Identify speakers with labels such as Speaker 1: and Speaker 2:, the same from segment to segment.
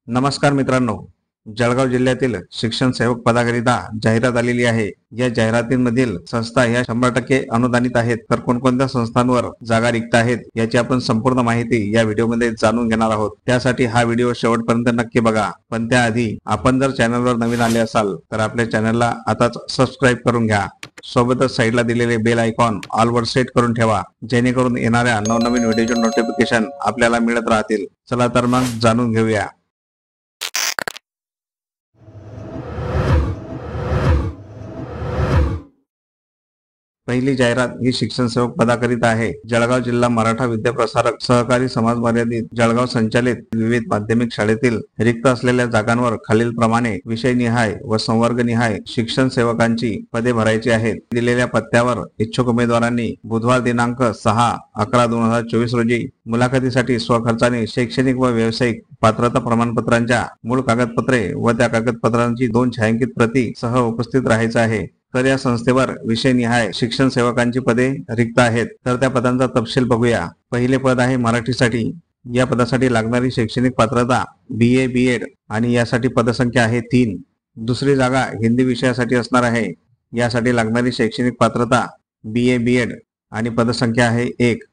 Speaker 1: नमस्कार मित्रांनो, जळगाव जिल्ह्यातील शिक्षण सेवक पदाकरिता जाहिरात आलेली आहे। या जाहिरातींमधील संस्था ह्या 100% अनुदानित आहेत। तर कोणकोणत्या संस्थांवर जागा रिक्त आहेत याची आपण संपूर्ण माहिती या व्हिडिओमध्ये जाणून घेणार आहोत। त्यासाठी हा व्हिडिओ शेवटपर्यंत नक्की बघा। पण त्याआधी आपण जर चॅनलवर नवीन आले असाल तर आपल्या चॅनलला आताच सबस्क्राइब करून घ्या। सोबतच साईडला दिलेले बेल आयकॉन ऑल वर सेट करून ठेवा, जेणेकरून येणाऱ्या नवनवीन व्हिडिओचे नोटिफिकेशन आपल्याला मिळत राहतील। चला तर मग जाणून घेऊया। पहिली जाहिरात ही शिक्षण सेवक पदाकरिता आहे। जळगाव जिल्हा मराठा विद्याप्रसारक सहकारी समाज मर्यादित जळगाव संचालित विविध माध्यमिक शाळेतील रिक्त असलेल्या जागांवर खालील प्रमाणे विषयनिहाय व संवर्गनिहाय शिक्षण सेवकांची पदे भरायची आहेत। दिलेल्या पत्त्यावर इच्छुक उमेदवारांनी बुधवार दिनांक 6/11/2024 रोजी मुलाखतीसाठी स्वखर्चाने शैक्षणिक व व्यावसायिक पात्रता प्रमाणपत्रांच्या मूळ कागदपत्रे व त्या कागदपत्रांची 2 छायांकित प्रती सह उपस्थित राहायचं आहे। तर या संस्थेवर विषयनिहाय शिक्षण सेवकांची पदे रिक्त आहेत। तर त्या पदांचा तपशील बघूया। पहिले पद आहे मराठीसाठी। या पदासाठी लागणारी शैक्षणिक पात्रता BA BEd आणि यासाठी पदसंख्या आहे 3। दुसरी जागा हिंदी विषयासाठी असणार आहे। यासाठी लागणारी शैक्षणिक पात्रता BA BEd आणि पदसंख्या आहे 1।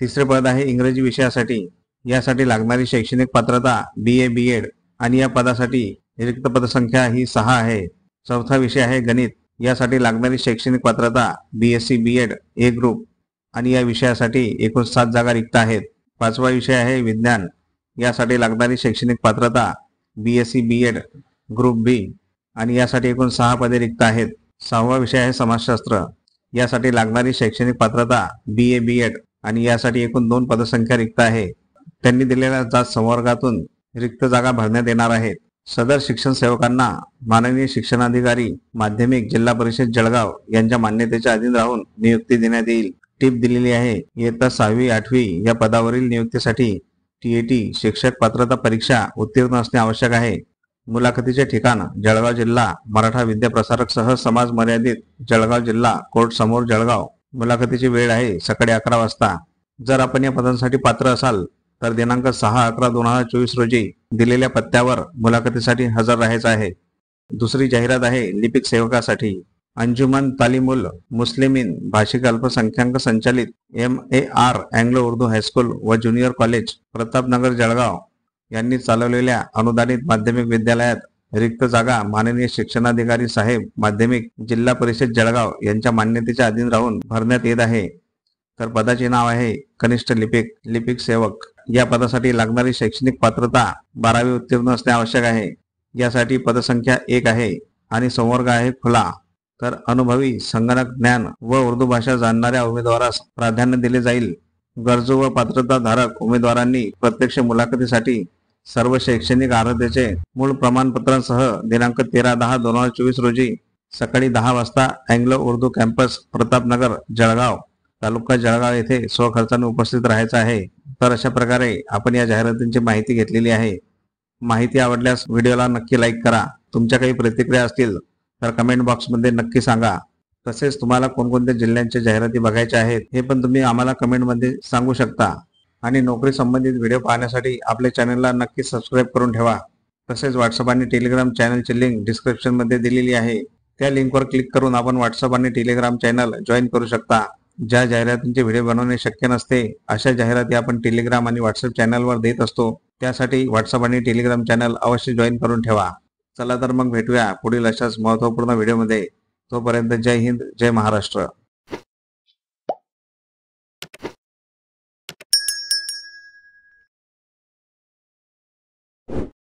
Speaker 1: तिसरे पद आहे इंग्रजी विषयासाठी। यासाठी लागणारी शैक्षणिक पात्रता BA BEd आणि या पदासाठी रिक्त पदसंख्या ही 6 आहे। चौथा विषय आहे गणित। यासाठी लागणारी शैक्षणिक पात्रता BSc BEd A ग्रुप आणि या विषयासाठी एकूण 7 जागा रिक्त आहेत। पाचवा विषय आहे विज्ञान। यासाठी लागणारी शैक्षणिक पात्रता BSc BEd ग्रुप B आणि यासाठी एकूण 6 पदे रिक्त आहेत। सहावा विषय आहे समाजशास्त्र। यासाठी लागणारी शैक्षणिक पात्रता BA BEd आणि यासाठी एकूण 2 पदसंख्या रिक्त आहे। त्यांनी दिलेल्या जात संवर्गातून रिक्त जागा भरण्यात येणार आहेत। सदर शिक्षण सेवकांना माननीय शिक्षणाधिकारी माध्यमिक जिल्हा परिषद जळगाव यांच्या मान्यतेच्या अधीन राहून नियुक्ती देण्यात येईल। टीप दिलेली आहे, इयत्ता 6वी 8वी या पदावरील नियुक्तीसाठी TET शिक्षक पात्रता परीक्षा उत्तीर्ण असणे आवश्यक आहे। मुलाखतीचे ठिकाण जळगाव जिल्हा मराठा विद्याप्रसारक सह समाज मर्यादित जळगाव जिल्हा कोर्ट समोर जळगाव। मुलाखतीची वेळ आहे सकाळी 11 वाजता। जर आपण या पदांसाठी पात्र असाल तर दिनांक 6/11/2024 रोजी दिलेल्या पत्त्यावर मुलाखतीसाठी हजर राहायचं आहे। दुसरी जाहिरात आहे लिपिक सेवकासाठी। अंजुमन तालीमुल मुस्लिमीन भाषिक अल्पसंख्याक संचालित MAR अँग्लो उर्दू हायस्कूल व ज्युनियर कॉलेज प्रतापनगर जळगाव यांनी चालवलेल्या अनुदानित माध्यमिक विद्यालयात रिक्त जागा माननीय शिक्षणाधिकारी साहेब माध्यमिक जिल्हा परिषद जळगाव यांच्या मान्यतेच्या अधीन राहून भरण्यात येत आहे। तर पदाचे नाव आहे कनिष्ठ लिपिक सेवक। या पदासाठी लागणारी शैक्षणिक पात्रता 12वी उत्तीर्ण असणे आवश्यक आहे। यासाठी पदसंख्या 1 आहे आणि संवर्ग आहे खुला। तर अनुभवी संगणक ज्ञान व उर्दू भाषा जाणणाऱ्या उमेदवारास प्राधान्य दिले जाईल। गरजू व पात्रताधारक उमेदवारांनी प्रत्यक्ष मुलाखतीसाठी सर्व शैक्षणिक अर्हतेचे मूळ प्रमाणपत्रांसह दिनांक 13/10/2024 रोजी सकाळी 10 वाजता अँग्लो उर्दू कॅम्पस प्रतापनगर जळगाव तालुका जळगाव येथे स्वखर्चाने उपस्थित राहायचं आहे। तर अशा प्रकारे आपण या जाहिरातींची माहिती घेतलेली आहे। माहिती आवडल्यास व्हिडिओला नक्की लाईक करा। तुमच्या काही प्रतिक्रिया असतील तर कमेंट बॉक्समध्ये नक्की सांगा। तसेच तुम्हाला कोणकोणत्या जिल्ह्यांच्या जाहिराती बघायच्या आहेत हे पण तुम्ही आम्हाला कमेंटमध्ये सांगू शकता। आणि नोकरी संबंधित व्हिडिओ पाहण्यासाठी आपल्या चॅनलला नक्की सबस्क्राइब करून ठेवा। तसेच व्हॉट्सअप आणि टेलिग्राम चॅनलची लिंक डिस्क्रिप्शनमध्ये दिलेली आहे। त्या लिंकवर क्लिक करून आपण व्हॉट्सअप आणि टेलिग्राम चॅनल जॉईन करू शकता। ज्या जाहिरातींचे व्हिडिओ बनवणे शक्य नसते अशा जाहिराती आपण टेलिग्राम आणि व्हॉट्सअप चॅनलवर देत असतो। त्यासाठी व्हॉट्सअप आणि टेलिग्राम चॅनल अवश्य जॉईन करून ठेवा। चला तर मग भेटूया पुढील अशाच महत्त्वपूर्ण व्हिडिओमध्ये। तोपर्यंत जय हिंद, जय महाराष्ट्र।